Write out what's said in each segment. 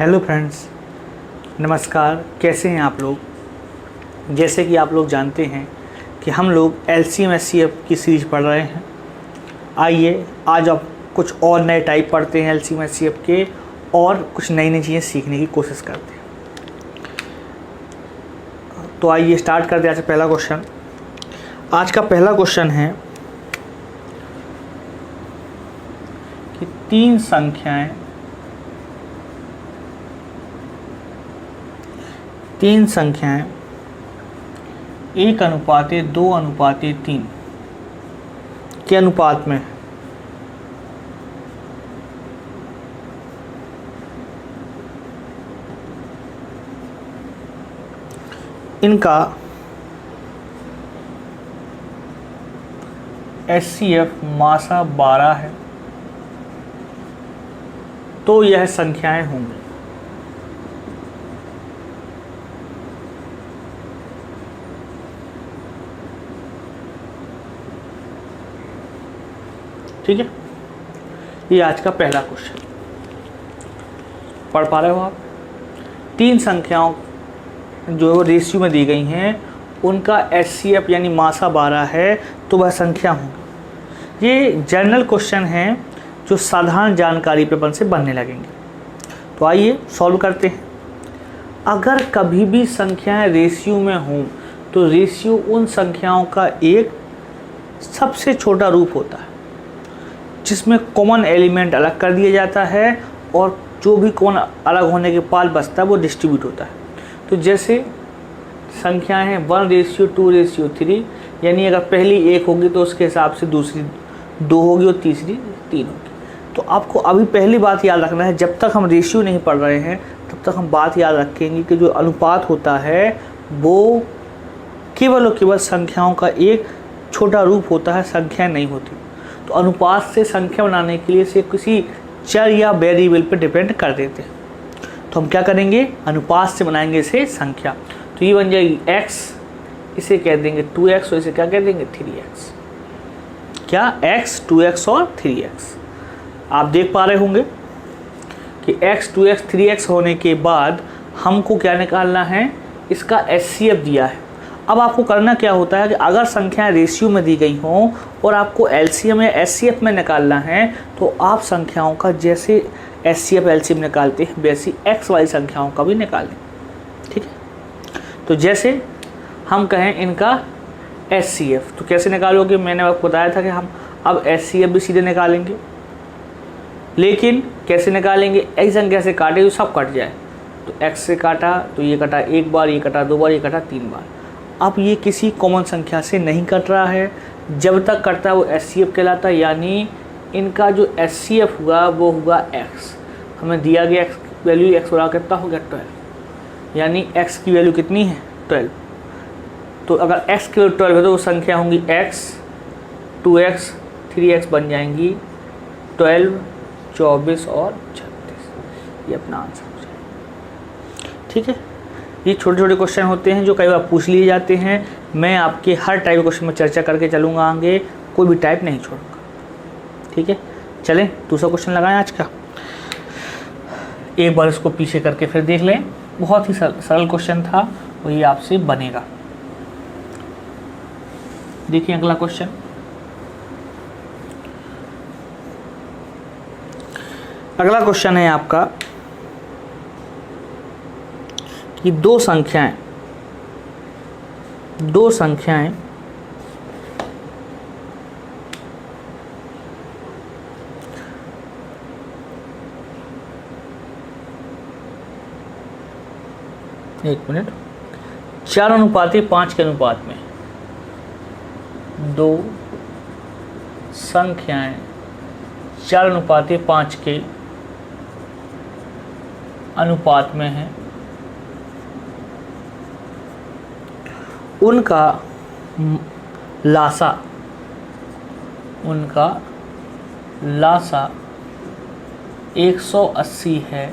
Hello friends, नमस्कार। कैसे हैं आप लोग। जैसे कि आप लोग जानते हैं कि हम लोग LCM SCF की सीरीज पढ़ रहे हैं। आइए आज आप कुछ और नए टाइप पढ़ते हैं LCM SCF के और कुछ नई नई चीज़ें सीखने की कोशिश करते हैं। तो आइए स्टार्ट करते हैं। आज पहला क्वेश्चन, आज का पहला क्वेश्चन है कि तीन संख्याएं 1:2:3 के अनुपात में इनका SCF मासा 12 है तो यह संख्याएं होंगी। ठीक है, ये आज का पहला क्वेश्चन। पढ़ पा रहे हो आप। तीन संख्याओं जो रेशियो में दी गई हैं उनका SCF यानी मासा 12 है तो वह संख्या होंगी। ये जनरल क्वेश्चन हैं जो साधारण जानकारी पेपर से बनने लगेंगे। तो आइए सॉल्व करते हैं। अगर कभी भी संख्याएं रेशियो में हों तो रेशियो उन संख्याओं का एक सबसे छोटा रूप होता है जिसमें कॉमन एलिमेंट अलग कर दिया जाता है और जो भी कॉमन अलग होने के बाद बचता है वो डिस्ट्रीब्यूट होता है। तो जैसे संख्याएं हैं 1:2:3, यानी अगर पहली 1 होगी तो उसके हिसाब से दूसरी 2 होगी और तीसरी 3 होगी। तो आपको अभी पहली बात याद रखना है, जब तक हम रेशियो नहीं पढ़ रहे हैं तब तक हम बात याद रखेंगे कि जो अनुपात होता है वो केवल और केवल संख्याओं का एक छोटा रूप होता है, संख्याएं नहीं होती। तो अनुपात से संख्या बनाने के लिए से किसी चर या वेरिएबल पर डिपेंड कर देते हैं। तो हम क्या करेंगे, अनुपात से बनाएंगे इसे संख्या। तो ये बन जाएगी x, इसे कह देंगे 2x और इसे क्या कह देंगे 3x। क्या x 2x और 3x। आप देख पा रहे होंगे कि x 2x 3x होने के बाद हमको क्या निकालना है, इसका SCF दिया है। अब आपको करना क्या होता है कि अगर संख्याएं रेशियो में दी गई हों और आपको LCM या SCF में निकालना है तो आप संख्याओं का जैसे SCF LCM निकालते हैं वैसी x वाली संख्याओं का भी निकालें। ठीक है, तो जैसे हम कहें इनका SCF तो कैसे निकालोगे, मैंने आपको बताया था कि हम अब SCF भी सीधे निकालेंगे, लेकिन कैसे निकालेंगे, एक संख्या से काटे तो सब कट जाए। तो x से काटा तो ये कटा एक बार, ये कटा 2 बार, ये कटा 3 बार। अब ये किसी कॉमन संख्या से नहीं कट रहा है, जब तक कटता है वो SCF कहलाता है। यानी इनका जो SCF हुआ वो हुआ x। हमें दिया गया x वैल्यू x बराबर कितना हो गया 12, यानी x की वैल्यू कितनी है 12। तो अगर x की वैल्यू 12 है तो वो संख्या होंगी x 2x 3x बन जाएंगी 12, 24 और 36। ये अपना आंसर हो जाएगा। ठीक है, ये छोटे छोटे क्वेश्चन होते हैं जो कई बार पूछ लिए जाते हैं। मैं आपके हर टाइप क्वेश्चन में चर्चा करके चलूँगा आगे, कोई भी टाइप नहीं छोड़ूंगा। ठीक है, चलें दूसरा क्वेश्चन लगाएं आज का। एक बार इसको पीछे करके फिर देख लें। बहुत ही सरल क्वेश्चन था, वही आपसे बनेगा। देखिए अगला क्वेश्चन, अगला क्वेश्चन है आपका कि दो संख्याएं एक मिनट 4:5 के अनुपात में दो संख्याएं 4:5 के अनुपात में हैं, उनका लासा 180 है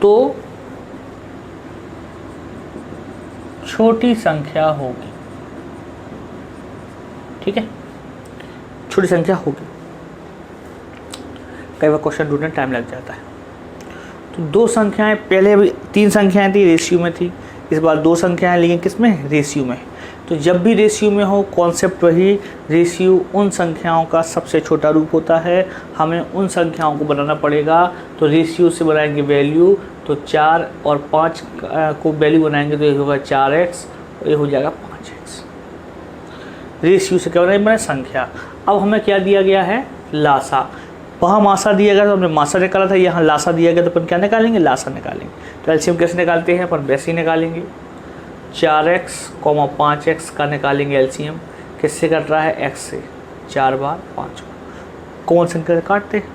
तो छोटी संख्या होगी। ठीक है, छोटी संख्या होगी। कई बार क्वेश्चन ढूंढने टाइम लग जाता है। तो दो संख्याएं, पहले भी 3 संख्याएं थी रेशियो में थी, इस बार 2 संख्याएं, लेकिन किस में, रेशियो में। तो जब भी रेशियो में हो, कॉन्सेप्ट वही, रेशियो उन संख्याओं का सबसे छोटा रूप होता है, हमें उन संख्याओं को बनाना पड़ेगा। तो रेशियो से बनाएंगे वैल्यू, तो 4 और 5 को वैल्यू बनाएंगे तो ये होगा 4x और ये हो जाएगा 5x। रेशियो से क्या बनाए, संख्या। अब हमें क्या दिया गया है, लासा। वहाँ मासा दिया गया तो हमने मासा निकाला था, यहाँ लासा दिया गया तो अपन क्या निकालेंगे, लासा निकालेंगे। तो एलसीएम कैसे निकालते हैं, अपन वैसे ही निकालेंगे। 4x, 5x का निकालेंगे एलसीएम, किससे कट रहा है, x से, 4 बार 5 बार। कौन संख्या काटते हैं,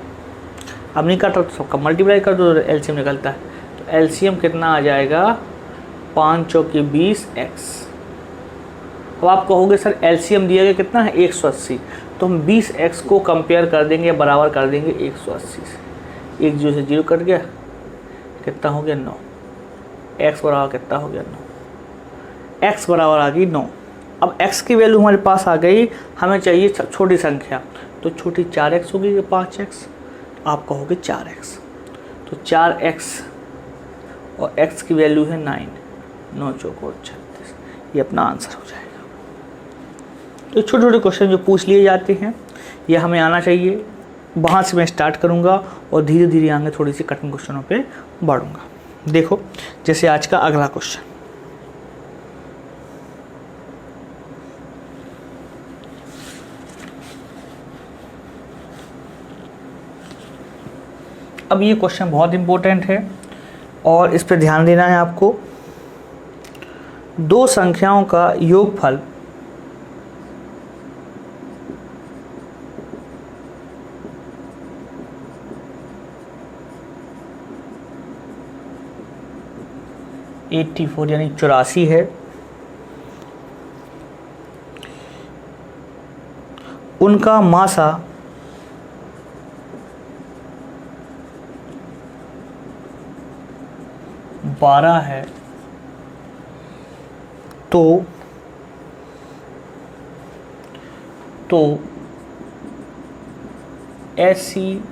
अब नहीं काट रहा तो सबका मल्टीप्लाई कर दो, एलसीएम निकलता है। तो एलसीएम कितना आ जाएगा, 5 चौके 20x। अब आप कहोगे सर एलसीएम दिया गया कितना है, 180, तो हम 20x को कंपेयर कर देंगे, बराबर कर देंगे 180 से। 1 0 से 0 कट गया, कितना हो गया, 9। x बराबर कितना हो गया, 9। x बराबर आ गई 9। अब x की वैल्यू हमारे पास आ गई, हमें चाहिए छोटी संख्या, तो छोटी 4x होगी, 5x, आप कहोगे 4x। तो 4x और x की वैल्यू है 9, 9 चौको 36, ये अपना आंसर हो जाएगा। तो छोटे छोटे क्वेश्चन जो पूछ लिए जाते हैं ये हमें आना चाहिए, वहाँ से मैं स्टार्ट करूँगा और धीरे धीरे आगे थोड़ी सी कठिन क्वेश्चनों पे बढ़ूँगा। देखो जैसे आज का अगला क्वेश्चन, अब ये क्वेश्चन बहुत इम्पोर्टेंट है और इस पर ध्यान देना है आपको। दो संख्याओं का योगफल (84) यानी 84 है, उनका मासा 12 है, तो ऐसी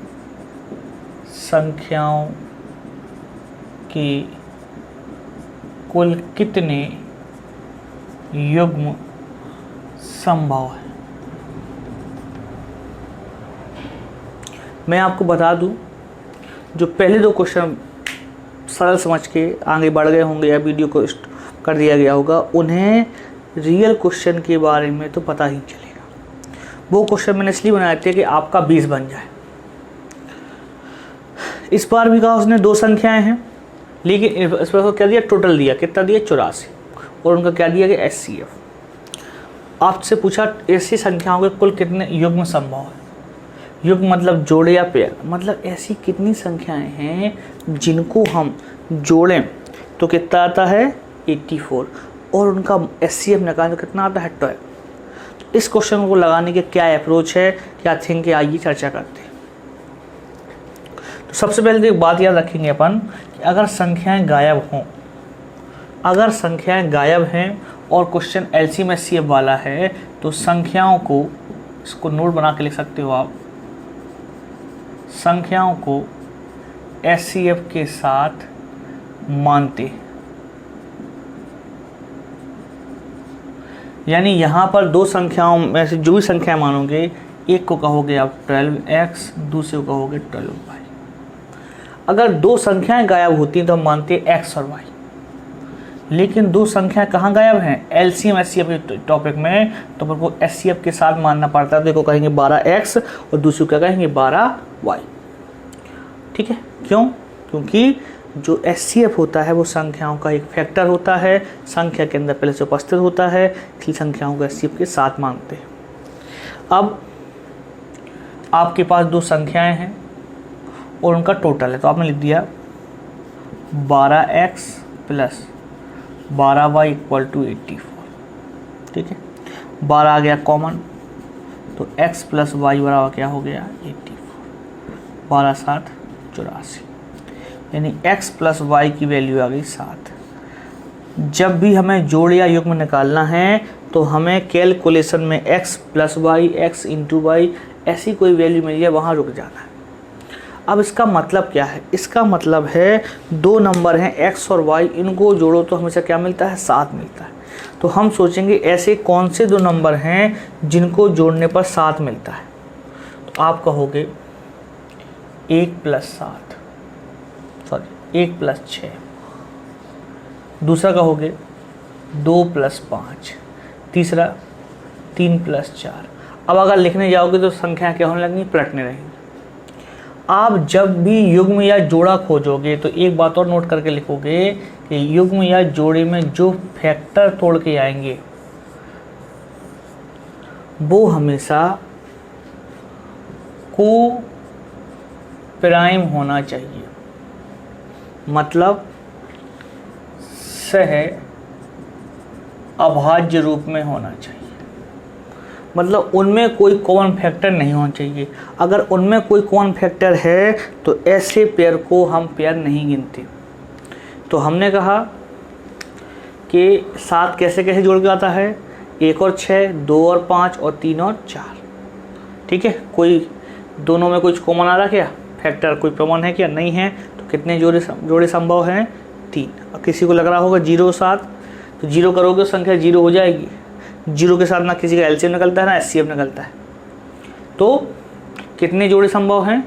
संख्याओं के कुल कितने युग्म संभव है। मैं आपको बता दूं, जो पहले 2 क्वेश्चन सरल समझ के आगे बढ़ गए होंगे या वीडियो को कर दिया गया होगा, उन्हें रियल क्वेश्चन के बारे में तो पता ही चलेगा। वो क्वेश्चन मैंने इसलिए बनाए थे कि आपका 20 बन जाए। इस बार भी कहा उसने 2 संख्याएं हैं, लेकिन इस पर क्या दिया, टोटल दिया, कितना दिया, 84, और उनका क्या दिया गया, HCF। आपसे पूछा ऐसी संख्याओं के कुल कितने युग्म संभव है। युग्म मतलब जोड़े या पेयर, मतलब ऐसी कितनी संख्याएं हैं जिनको हम जोड़ें तो कितना आता है, 84, और उनका HCF निकालें तो कितना आता है, 12। तो इस क्वेश्चन को लगाने के क्या अप्रोच है, क्या थिंक है, आइए चर्चा करते हैं। तो सबसे पहले तो एक बात याद रखेंगे अपन कि अगर संख्याएं गायब हों, अगर संख्याएं गायब हैं और क्वेश्चन LCM HCF वाला है, तो संख्याओं को, इसको नोट बना के लिख सकते हो आप, संख्याओं को HCF के साथ मानते, यानी यहाँ पर 2 संख्याओं में से जो भी संख्या मानोगे, एक को कहोगे आप 12x, दूसरे को कहोगे 12y। अगर 2 संख्याएं गायब होती हैं तो हम मानते हैं x और y, लेकिन 2 संख्याएं कहाँ गायब हैं, LCM HCF के टॉपिक में, तो अपन को HCF के साथ मानना पड़ता है। तो एक को कहेंगे 12x और दूसरे को क्या कहेंगे, 12y। ठीक है, क्यों, क्योंकि जो HCF होता है वो संख्याओं का एक फैक्टर होता है, संख्या के अंदर पहले से उपस्थित होता है, इसलिए संख्याओं को HCF के साथ मानते हैं। अब आपके पास 2 संख्याएं हैं और उनका टोटल है, तो आपने लिख दिया 12x plus 12y equal to 84। ठीक है, 12 आ गया कॉमन, तो x प्लस वाई बराबर क्या हो गया, 84। 12 7 84, यानी x प्लस वाई की वैल्यू आ गई 7। जब भी हमें जोड़ या युग्म निकालना है तो हमें कैलकुलेशन में x plus y, x into y, ऐसी कोई वैल्यू मिल जाए वहाँ रुक जाना है। अब इसका मतलब क्या है? इसका मतलब है दो नंबर हैं x और y, इनको जोड़ो तो हमेशा क्या मिलता है? 7 मिलता है। तो हम सोचेंगे ऐसे कौन से दो नंबर हैं जिनको जोड़ने पर 7 मिलता है। तो आप कहोगे 1 + 7, सॉरी 1 + 6। दूसरा कहोगे 2 + 5। तीसरा 3 + 4। अब अगर लिखने जाओगे तो संख्या क्या होने लगेंगी? पलटने रहेंगी। आप जब भी युग्म या जोड़ा खोजोगे तो एक बात और नोट करके लिखोगे कि युग्म या जोड़े में जो फैक्टर तोड़ के आएंगे वो हमेशा को प्राइम होना चाहिए, मतलब सह अभाज्य रूप में होना चाहिए। मतलब उनमें कोई कॉमन फैक्टर नहीं होना चाहिए। अगर उनमें कोई कॉमन फैक्टर है तो ऐसे पेयर को हम पेयर नहीं गिनते। तो हमने कहा कि 7 कैसे कैसे जोड़ के आता है? 1 और 6, 2 और 5 और 3 और 4। ठीक है, कोई दोनों में कुछ कॉमन आ रहा क्या? फैक्टर कोई कॉमन है क्या? नहीं है। तो कितने जोड़े संभव हैं? 3। और किसी को लग रहा होगा 0 और 7, तो 0 करोगे तो संख्या 0 हो जाएगी। 0 के साथ ना किसी का एलसीएम निकलता है ना एचसीएफ निकलता है। तो कितने जोड़े संभव हैं?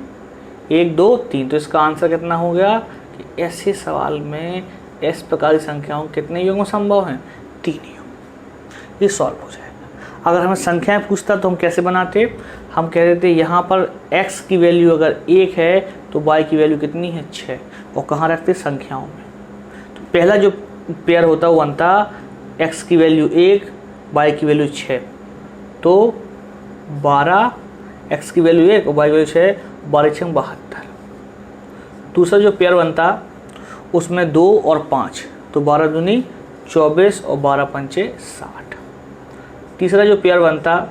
1, 2, 3। तो इसका आंसर कितना हो गया कि ऐसे सवाल में इस प्रकार की संख्याओं कितने युग्म संभव हैं? 3 युग्म। ये सॉल्व हो जाएगा। अगर हमें संख्याएं पूछता तो हम कैसे बनाते? हम कह देते यहाँ पर x की वैल्यू अगर 1 है तो y की वैल्यू कितनी है? 6। और कहाँ रखते? संख्याओं में। तो पहला जो पेयर होता है वो बनता x की वैल्यू 1, y की वैल्यू 6। तो 12, x की वैल्यू 1 और y की वैल्यू 6, 12 × 6 = 72। दूसरा जो पेयर बनता उसमें 2 और 5, तो 12 दूनी 24 और 12 पंचे 60। तीसरा जो पेयर बनता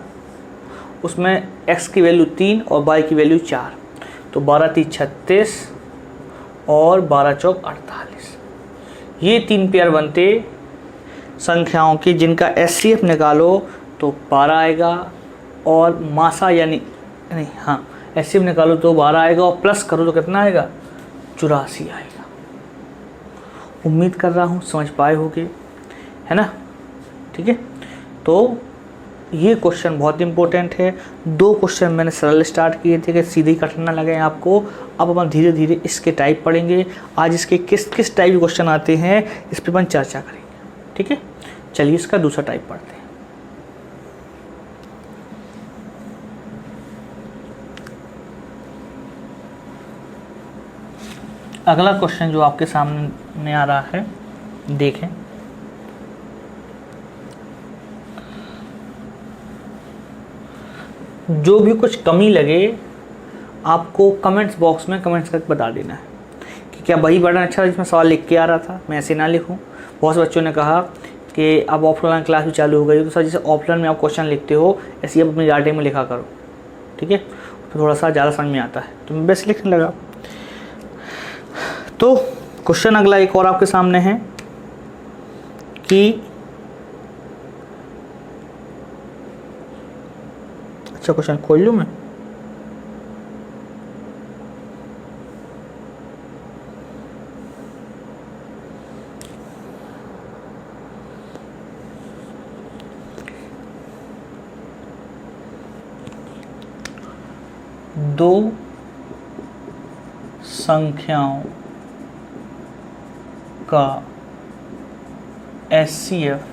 उसमें x की वैल्यू 3 और y की वैल्यू 4, तो 12 × 3 = 36 और 12 × 4 = 48। ये 3 पेयर बनते संख्याओं की जिनका एचसीएफ निकालो तो 12 आएगा, और मासा यानी नहीं हाँ एचसीएफ निकालो तो 12 आएगा, और प्लस करो तो कितना आएगा? 84 आएगा। उम्मीद कर रहा हूँ समझ पाए होगे, है ना? ठीक है, तो ये क्वेश्चन बहुत इंपॉर्टेंट है। 2 क्वेश्चन मैंने सरल स्टार्ट किए थे कि सीधे कठिन ना लगे आपको। अब अपन धीरे धीरे इसके टाइप पढ़ेंगे। आज इसके किस किस टाइप के क्वेश्चन आते हैं इस पर अपन चर्चा करेंगे। ठीक है, चलिए इसका दूसरा टाइप पढ़ते हैं। अगला क्वेश्चन जो आपके सामने आ रहा है, देखें। जो भी कुछ कमी लगे आपको कमेंट्स बॉक्स में कमेंट्स करके बता देना है कि क्या वही बटन अच्छा जिसमें सवाल लिख के आ रहा था, मैं ऐसे ना लिखूं। बहुत से बच्चों ने कहा कि अब ऑफलाइन क्लास भी चालू हो गई, तो सर जैसे ऑफलाइन में आप क्वेश्चन लिखते हो ऐसे ही आप अपने डाटे में लिखा करो। ठीक है, तो थोड़ा सा ज़्यादा समझ में आता है, तो मैं बस लिखने लगा। तो क्वेश्चन अगला एक और आपके सामने है कि अच्छा क्वेश्चन खोल लूँ मैं। दो संख्याओं का एचसीएफ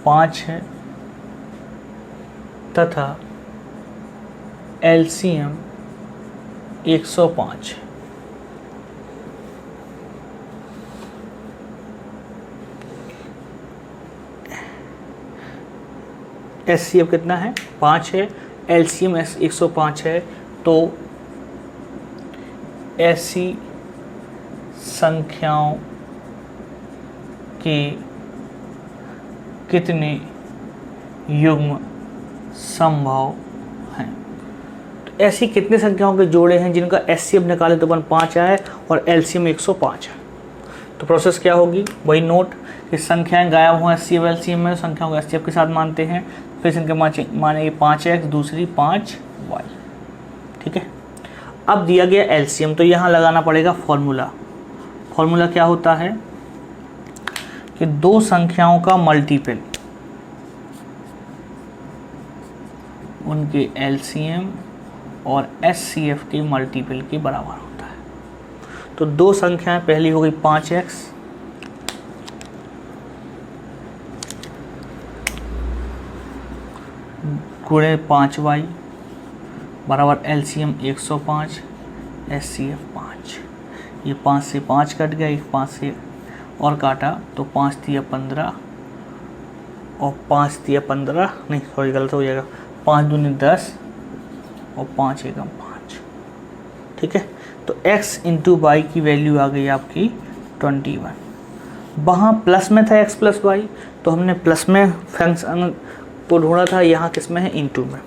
5 है तथा एलसीएम 105 है। एचसीएफ कितना है? 5 है। एलसीएम 105 है। तो ऐसी संख्याओं के कितने युग्म संभव हैं? तो ऐसी कितने संख्याओं के जोड़े हैं जिनका एचसीएफ निकाले तो 5 आए और एलसीएम 105 है? तो प्रोसेस क्या होगी? वही नोट कि संख्याएं गायब हों एचसीएफ एलसीएम में, संख्याओं को एचसीएफ के साथ मानते हैं। फिर इनके मानेंगे 5x, दूसरी 5y। ठीक है, अब दिया गया एलसीएम, तो यहाँ लगाना पड़ेगा फॉर्मूला। फॉर्मूला क्या होता है कि दो संख्याओं का मल्टीपल उनके एलसीएम और एचसीएफ के मल्टीपल के बराबर होता है। तो दो संख्याएं, पहली हो गई 5x गुणे 5y बराबर एलसीएम 105, एचसीएफ 5। ये 5 से 5 कट गया, 5 से और काटा तो 5 दिया 15 और 5 दिया 15, नहीं सॉरी गलत हो जाएगा, 5 दूनी 10 और 5 एकम 5। ठीक है, तो x इंटू वाई की वैल्यू आ गई आपकी 21। वहाँ प्लस में था x प्लस वाई, तो हमने प्लस में फंक्शन को ढूंढा था, यहाँ किस में है, इंटू में।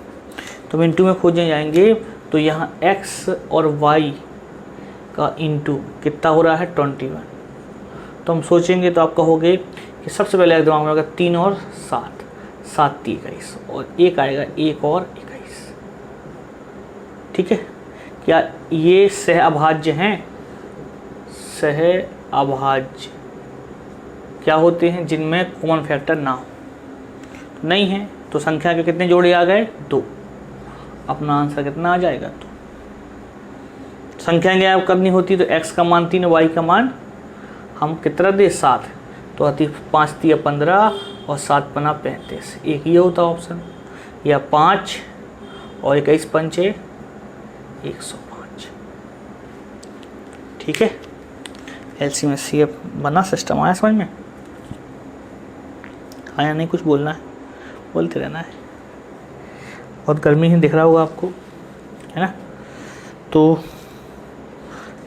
तो हम इंटू में खोजने जाएंगे तो यहाँ x और y का इंटू कितना हो रहा है 21। तो हम सोचेंगे तो आप कहोगे कि सबसे पहले दिमाग में होगा 3 और 7, 7 × 21 और एक आएगा 1 और 21। ठीक है, क्या ये सह अभाज्य हैं? सह अभाज्य क्या होते हैं? जिनमें कॉमन फैक्टर ना हो। नहीं है तो संख्या के कितने जोड़े आ गए? 2। अपना आंसर कितना आ जाएगा? 2। संख्या ज्ञात करनी होती तो x का मान 3, y का मान हम कितना दे 7, तो आती 5 × 15 और 7 × 35। एक ये होता ऑप्शन, या 5 और 21 × 5 = 105। ठीक है, एलसीएम एचसीएफ बना, सिस्टम आया समझ में? आया नहीं? कुछ बोलना है, बोलते रहना है। बहुत गर्मी है, दिख रहा होगा आपको, है ना? तो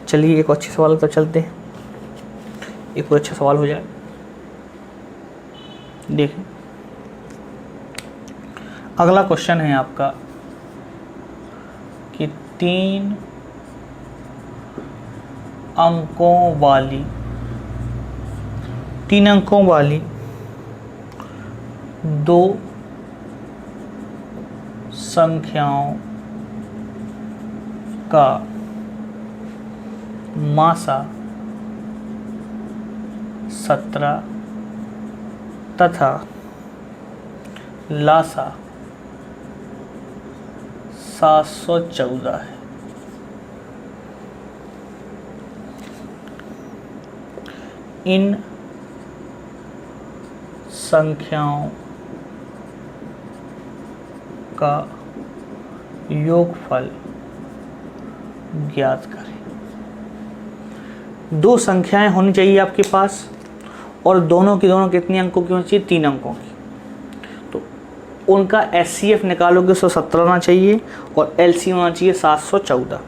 चलिए एक अच्छे सवाल पर चलते हैं, एक और अच्छा सवाल हो जाए। देखिए अगला क्वेश्चन है आपका कि 3 अंकों वाली दो संख्याओं का मासा 17 तथा लासा 714 है। इन संख्याओं का योगफल ज्ञात करें। दो संख्याएं होनी चाहिए आपके पास और दोनों की दोनों कितने अंकों की होनी चाहिए? 3 अंकों की। तो उनका एचसीएफ निकालोगे 117 आना चाहिए और एलसीएम होना चाहिए 714।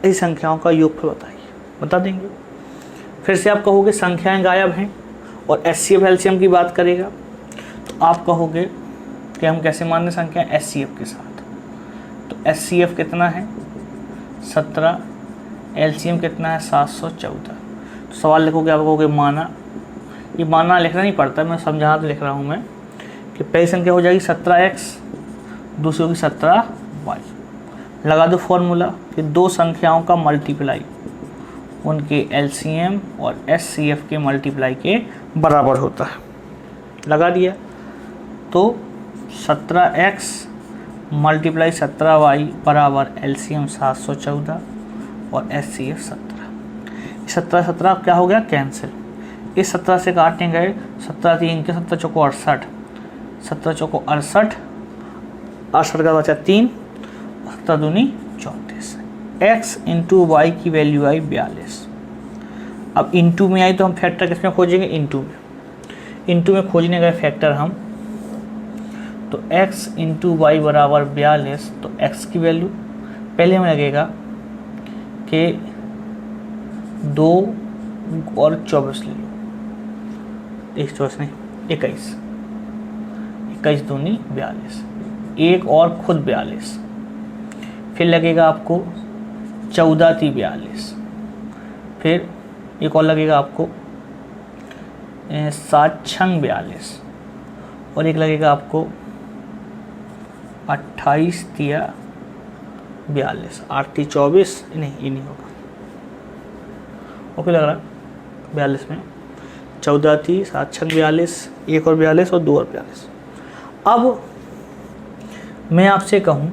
इस संख्याओं का योगफल बताइए, बता देंगे। फिर से आप कहोगे संख्याएं गायब हैं और एचसीएफ एलसीएम की बात करेगा, तो आप कहोगे कि हम कैसे मान लें संख्या एचसीएफ के साथ। तो एचसीएफ कितना है? 17, एलसीएम कितना है? 714। तो सवाल लिखोगे, आप कहोगे माना। ये माना लिखना नहीं पड़ता, मैं समझा तो लिख रहा हूँ मैं कि पहली संख्या हो जाएगी 17x, दूसरी होगी 17y। लगा दो फॉर्मूला कि दो संख्याओं का मल्टीप्लाई उनके एलसीएम और एचसीएफ के मल्टीप्लाई के बराबर होता है। लगा दिया तो 17x मल्टीप्लाई 17y बराबर एलसीएम 714 और एचसीएफ 17। 17 क्या हो गया? कैंसिल। इस 17 से काटने गए, 17 3 के 17 चौको 68, 17 चौको 68, 68 का बचा 3, 17 दूनी 34। x इंटू वाई की वैल्यू आई 42। अब इंटू में आई तो हम फैक्टर किस में खोजेंगे? इंटू में। इंटू में खोजने गए फैक्टर हम, तो x इंटू वाई बराबर 42। तो x की वैल्यू पहले हमें लगेगा कि 2 और 24 ले लो, 24 नहीं 21, 21 दूनी 42, एक और खुद 42, फिर लगेगा आपको 14 × 42, फिर एक और लगेगा आपको 7 × 42 और एक लगेगा आपको 28 × 42, 8 3 24, नहीं ये नहीं होगा, ओके लग रहा है 42 में 14 थी, 7 6 42, 1 और 42 और 2 और 42। अब मैं आपसे कहूँ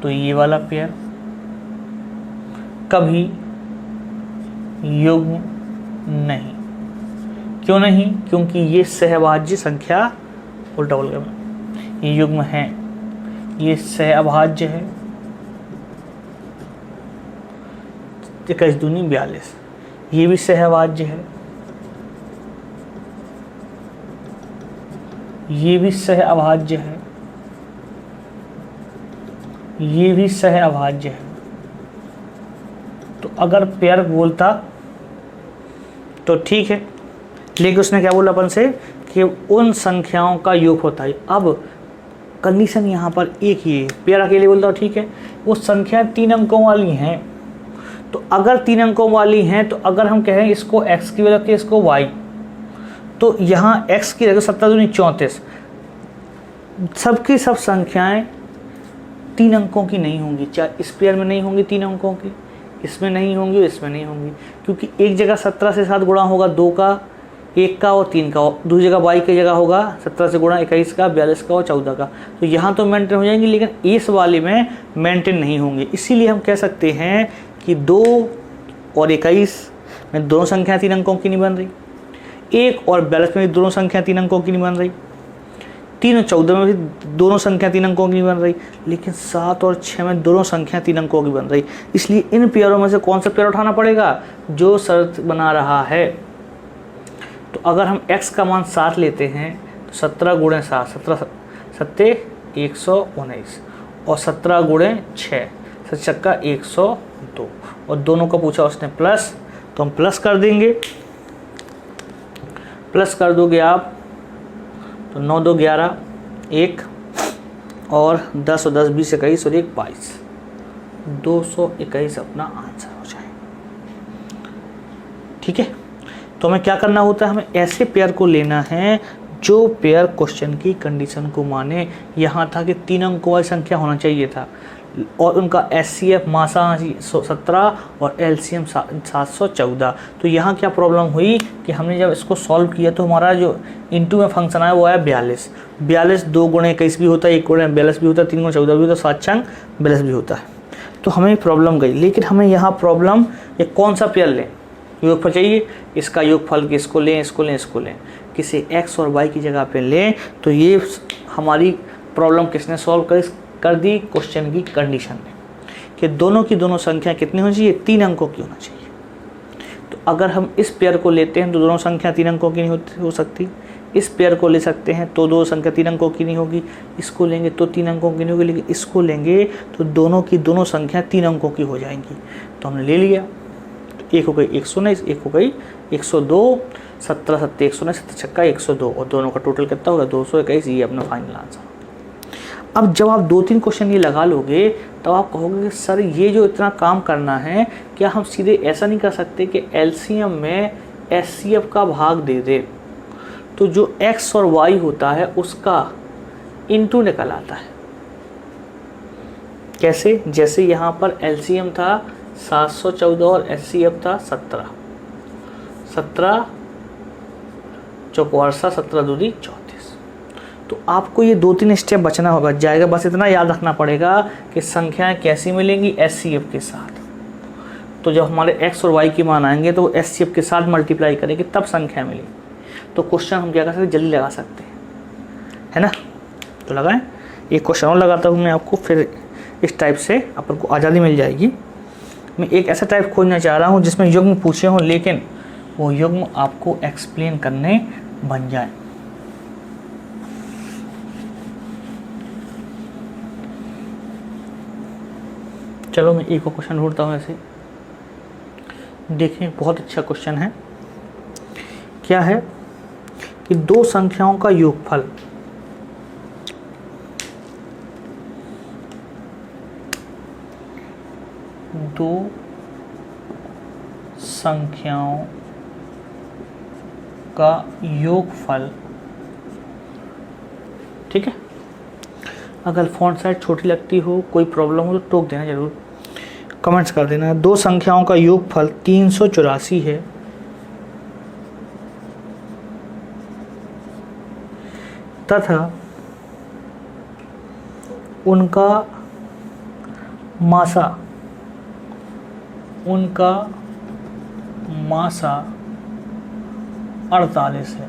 तो ये वाला पेयर कभी युग्म नहीं, क्यों नहीं? क्योंकि ये सहअभाज्य संख्या, उल्टा बोल गया मैं, ये युग्म है, ये सहअभाज्य है, 21 दूनी 42, ये भी सहअभाज्य है, ये भी सहअभाज्य है, ये भी सहअभाज्य है। तो अगर पेयर बोलता तो ठीक है, लेकिन उसने क्या बोला अपन से कि उन संख्याओं का योग होता है। अब कंडीशन यहाँ पर एक ही है, पेयर अकेले बोलता हो ठीक है, वो संख्या 3 अंकों वाली हैं, तो अगर 3 अंकों वाली हैं तो अगर हम कहें इसको x की वजह से इसको y, तो यहाँ x की जगह 17 दूनी 34, सबकी सब संख्याएं 3 अंकों की नहीं होंगी, चाहे इस पेयर में नहीं होंगी 3 अंकों की, इसमें नहीं होंगी, इसमें नहीं होंगी, क्योंकि एक जगह 17 से 7 गुणा होगा 2 का, 1 का और 3 का, दूसरी जगह y की जगह होगा 17 से गुणा 21 का, 42 का और 14 का। तो यहाँ तो मेंटेन हो जाएंगी, लेकिन इस वाले में मेंटेन नहीं होंगे। इसीलिए हम कह सकते हैं कि 2 और 21 में दोनों संख्या 3 अंकों की नहीं बन रही, 1 और 42 में भी दोनों संख्या 3 अंकों की नहीं बन रही, 3 और 14 में भी दोनों संख्या 3 अंकों की नहीं बन रही, लेकिन 7 और 6 में दोनों संख्या 3 अंकों की बन रही। इसलिए इन पेयरों में से कौन सा पेयर उठाना पड़ेगा? जो शर्त बना रहा है। तो अगर हम x का मान 7 लेते हैं तो 17 गुणे 7, 17 सत्ते 119 और 17 गुणे 6, 7 102, और दोनों का पूछा उसने प्लस, तो हम प्लस कर देंगे, प्लस कर दोगे आप तो 9 2 11, 1 और 10 और 10 20 21 और 1 22, 221 अपना आंसर हो जाए। ठीक है, तो हमें क्या करना होता है? हमें ऐसे पेयर को लेना है जो पेयर क्वेश्चन की कंडीशन को माने। यहाँ था कि 3 अंकों वाली संख्या होना चाहिए था, और उनका SCF मासा 17 और LCM 714। तो यहाँ क्या प्रॉब्लम हुई कि हमने जब इसको सॉल्व किया तो हमारा जो इनटू में फंक्शन आया वो आया 42। 42 2 गुणे 21 भी होता है, 1 गुणे 42 भी होता है, 3 गुणे 14 भी होता है, 7 6 42 भी होता है। तो हमें प्रॉब्लम गई, लेकिन हमें यहाँ प्रॉब्लम ये कौन सा पेयर लें? योगफल चाहिए, इसका योगफल कि इसको लें, इसको लें, इसको लें, किसी x और y की जगह पे लें। तो ये हमारी प्रॉब्लम किसने सॉल्व कर दी? क्वेश्चन की कंडीशन में, कि दोनों की दोनों संख्या कितनी होनी चाहिए? 3 अंकों की होना चाहिए। तो अगर हम इस पेयर को लेते हैं तो दोनों संख्या 3 अंकों की नहीं हो सकती। इस पेयर को ले सकते हैं तो दो संख्या 3 अंकों की नहीं होगी। इसको लेंगे तो 3 अंकों की नहीं होगी, लेकिन इसको लेंगे तो दोनों की दोनों संख्या 3 अंकों की हो जाएंगी। तो हमने ले लिया, तो एक हो गई 119, एक हो गई 102, 17 7 119, 7 6 102, और दोनों का टोटल कितना होगा? 221। ये अपना फाइनल आंसर। अब जब आप 2-3 क्वेश्चन ये लगा लोगे तो आप कहोगे कि सर ये जो इतना काम करना है, क्या हम सीधे ऐसा नहीं कर सकते कि एलसीएम में एचसीएफ का भाग दे दे, तो जो x और y होता है उसका इनटू निकल आता है। कैसे? जैसे यहाँ पर एलसीएम था 714 और एचसीएफ था 17, 17 चौकवारसा 17 दूनी 34। तो आपको ये 2-3 स्टेप बचना होगा जाएगा, बस इतना याद रखना पड़ेगा कि संख्याएं कैसी मिलेंगी? एचसीएफ के साथ। तो जब हमारे x और y के मान आएंगे तो एचसीएफ के साथ मल्टीप्लाई करेंगे तब संख्या मिलेगी। तो क्वेश्चन हम क्या कर सकते हैं? जल्दी लगा सकते हैं, है ना? तो लगाएं। एक क्वेश्चन और लगाता हूँ मैं आपको, फिर इस टाइप से अपन को आज़ादी मिल जाएगी। मैं एक ऐसा टाइप खोजना चाह रहा हूँ जिसमें युग्म पूछे हों, लेकिन वो युग्म आपको एक्सप्लेन करने बन जाए। चलो मैं एक और क्वेश्चन ढूंढता हूँ ऐसे। देखिए बहुत अच्छा क्वेश्चन है। क्या है कि दो संख्याओं का योगफल ठीक है, अगर फ़ॉन्ट साइज छोटी लगती हो, कोई प्रॉब्लम हो तो टोक देना ज़रूर, कमेंट्स कर देना। दो संख्याओं का योगफल 384 है तथा उनका मासा 48 है,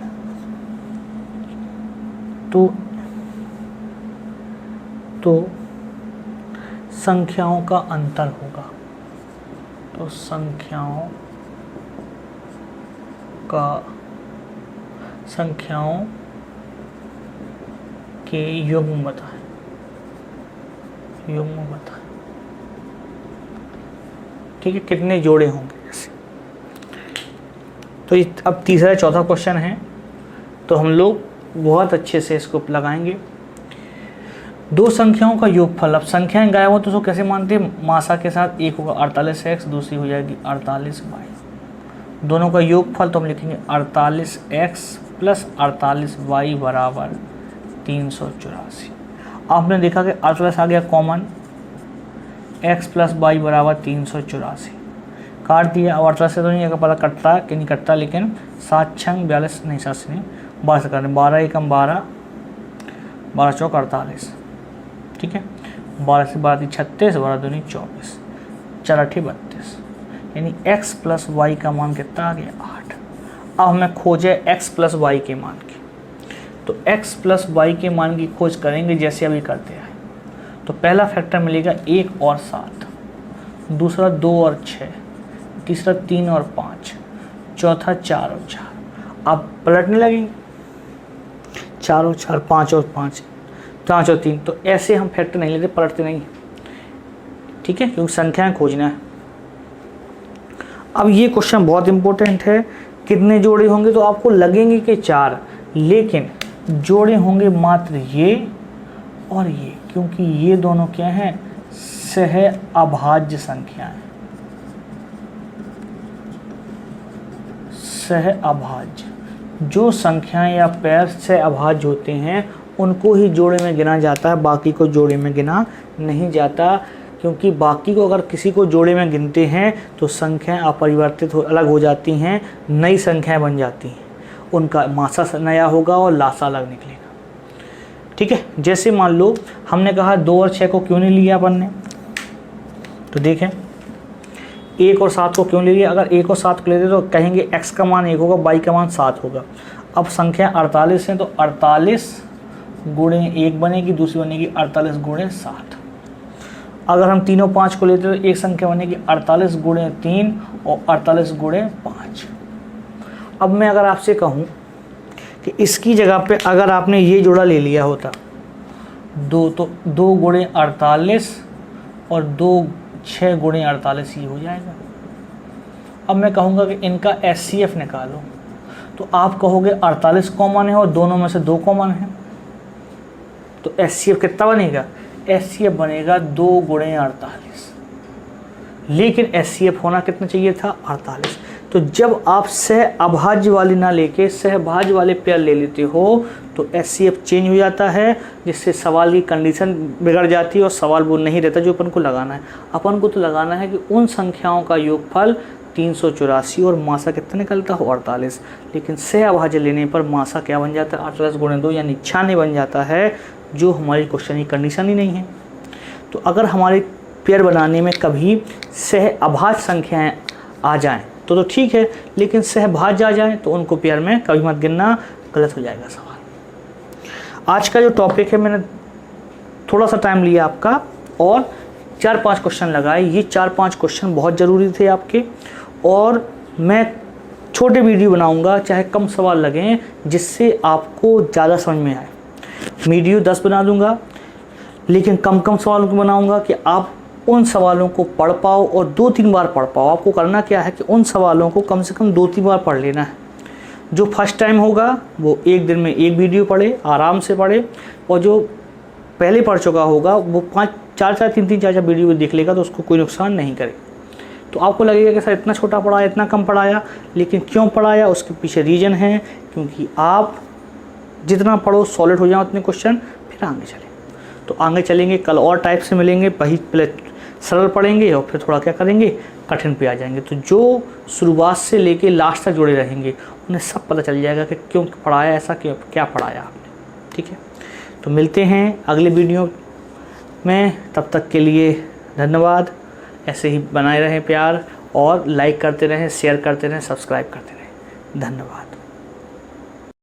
तो संख्याओं का अंतर होगा, तो संख्याओं के युग्म बताएं, ठीक है, कितने जोड़े होंगे ऐसे। तो अब तीसरा चौथा क्वेश्चन है, तो हम लोग बहुत अच्छे से इसको लगाएंगे। दो संख्याओं का योगफल, अब संख्याएं गायब हो तो उसको कैसे मानते हैं, मासा के साथ एक होगा 48x, दूसरी हो जाएगी 48y, दोनों का योगफल तो हम लिखेंगे 48x प्लस 48y बराबर 384। आपने देखा कि 48 आ गया कॉमन, x प्लस वाई बराबर 384, काट दिया। अब 48 से तो नहीं पता कटता कि नहीं कटता, लेकिन 7 छंग 42 नहीं, 7 से नहीं 12 से करें, 12 एकम 12, 12 चौक 48, ठीक है, 12 से 12 36, 12 दूनी 24, 4 8 32, यानी x प्लस वाई का मान कितना आ गया 8। अब हमें खोजे x प्लस वाई के मान की, तो x प्लस वाई के मान की खोज करेंगे जैसे अभी करते हैं। तो पहला फैक्टर मिलेगा 1 और 7, दूसरा 2 और 6, तीसरा 3 और 5, चौथा 4 और 4। अब पलटने लगेंगे, 4 और 4, 5 और 5, 5 और 3, तो ऐसे हम फैक्टर नहीं लेते, पलटते नहीं, ठीक है, क्योंकि संख्याएं खोजना है। अब ये क्वेश्चन बहुत इंपॉर्टेंट है, कितने जोड़े होंगे, तो आपको लगेंगे कि 4, लेकिन जोड़े होंगे मात्र ये और ये, क्योंकि ये दोनों क्या हैं, सह अभाज्य संख्याएं, सह अभाज्य। जो संख्याएं या पैर सह अभाज्य होते हैं उनको ही जोड़े में गिना जाता है, बाकी को जोड़े में गिना नहीं जाता, क्योंकि बाकी को अगर किसी को जोड़े में गिनते हैं तो संख्याएं अपरिवर्तित अलग हो जाती हैं, नई संख्याएं बन जाती हैं, उनका मासा नया होगा और लासा अलग निकलेगा, ठीक है। जैसे मान लो हमने कहा 2 और 6 को क्यों नहीं लिया अपन ने, तो देखें 1 और 7 को क्यों ले लिया। अगर 1 और 7 को लेते तो कहेंगे x का मान 1 होगा, y का मान 7 होगा। अब संख्या 48 है तो 48 गुणे 1 बनेगी, दूसरी बनेगी 48 गुणे 7। अगर हम 3 और 5 को लेते तो एक संख्या बनेगी 48 गुणे 3 और 48 गुणे 5। अब मैं अगर आपसे कहूँ कि इसकी जगह पे अगर आपने ये जोड़ा ले लिया होता 2, तो 2 गुणे 48 और 2 6 गुणे 48 ही हो जाएगा। अब मैं कहूँगा कि इनका HCF निकालो, तो आप कहोगे 48 कॉमन है और दोनों में से 2 कॉमन है, तो HCF कितना बनेगा, HCF बनेगा 2 गुणे 48, लेकिन HCF होना कितना चाहिए था 48। तो जब आप सह अभाज्य वाली ना लेके सहभाज्य वाले पेयर ले लेते हो तो HCF चेंज हो जाता है, जिससे सवाल की कंडीशन बिगड़ जाती है और सवाल वो नहीं रहता जो अपन को लगाना है। अपन को तो लगाना है कि उन संख्याओं का योगफल 384 और मासा कितना निकलता हो 48, लेकिन सह अभाज्य लेने पर मासा क्या बन जाता है 48 गुणे 2 यानी 96 बन जाता है, जो हमारी क्वेश्चन की कंडीशन ही नहीं है। तो अगर हमारे पेयर बनाने में कभी सह अभाज्य संख्याएँ आ जाएँ तो ठीक है, लेकिन सहभाज्य आ जाए तो उनको पेयर में कभी मत गिनना, गलत हो जाएगा सवाल। आज का जो टॉपिक है मैंने थोड़ा सा टाइम लिया आपका और 4-5 क्वेश्चन लगाए। ये 4-5 क्वेश्चन बहुत ज़रूरी थे आपके, और मैं छोटे वीडियो बनाऊंगा चाहे कम सवाल लगें जिससे आपको ज़्यादा समझ में आए। वीडियो 10 बना दूंगा, लेकिन कम सवालों को बनाऊंगा कि आप उन सवालों को पढ़ पाओ और 2-3 बार पढ़ पाओ। आपको करना क्या है कि उन सवालों को कम से कम 2-3 बार पढ़ लेना है। जो फर्स्ट टाइम होगा वो एक दिन में एक वीडियो पढ़े, आराम से पढ़े, और जो पहले पढ़ चुका होगा वो 3-4 वीडियो देख लेगा तो उसको कोई नुकसान नहीं करे। तो आपको लगेगा कि सर इतना छोटा पढ़ाया, इतना कम पढ़ाया, लेकिन क्यों पढ़ाया उसके पीछे रीज़न है, क्योंकि आप जितना पढ़ो सॉलिड हो जाओ उतने क्वेश्चन, फिर आगे चले। तो आगे चलेंगे कल और टाइप से मिलेंगे, वही पहले सरल पढ़ेंगे और फिर थोड़ा क्या करेंगे, कठिन पे आ जाएंगे। तो जो शुरुआत से लेके लास्ट तक जुड़े रहेंगे उन्हें सब पता चल जाएगा कि क्यों पढ़ाया, ऐसा क्यों क्या पढ़ाया आपने। ठीक है, तो मिलते हैं अगले वीडियो में, तब तक के लिए धन्यवाद। ऐसे ही बनाए रहें प्यार और लाइक करते रहें, शेयर करते रहें, सब्सक्राइब करते रहें। धन्यवाद।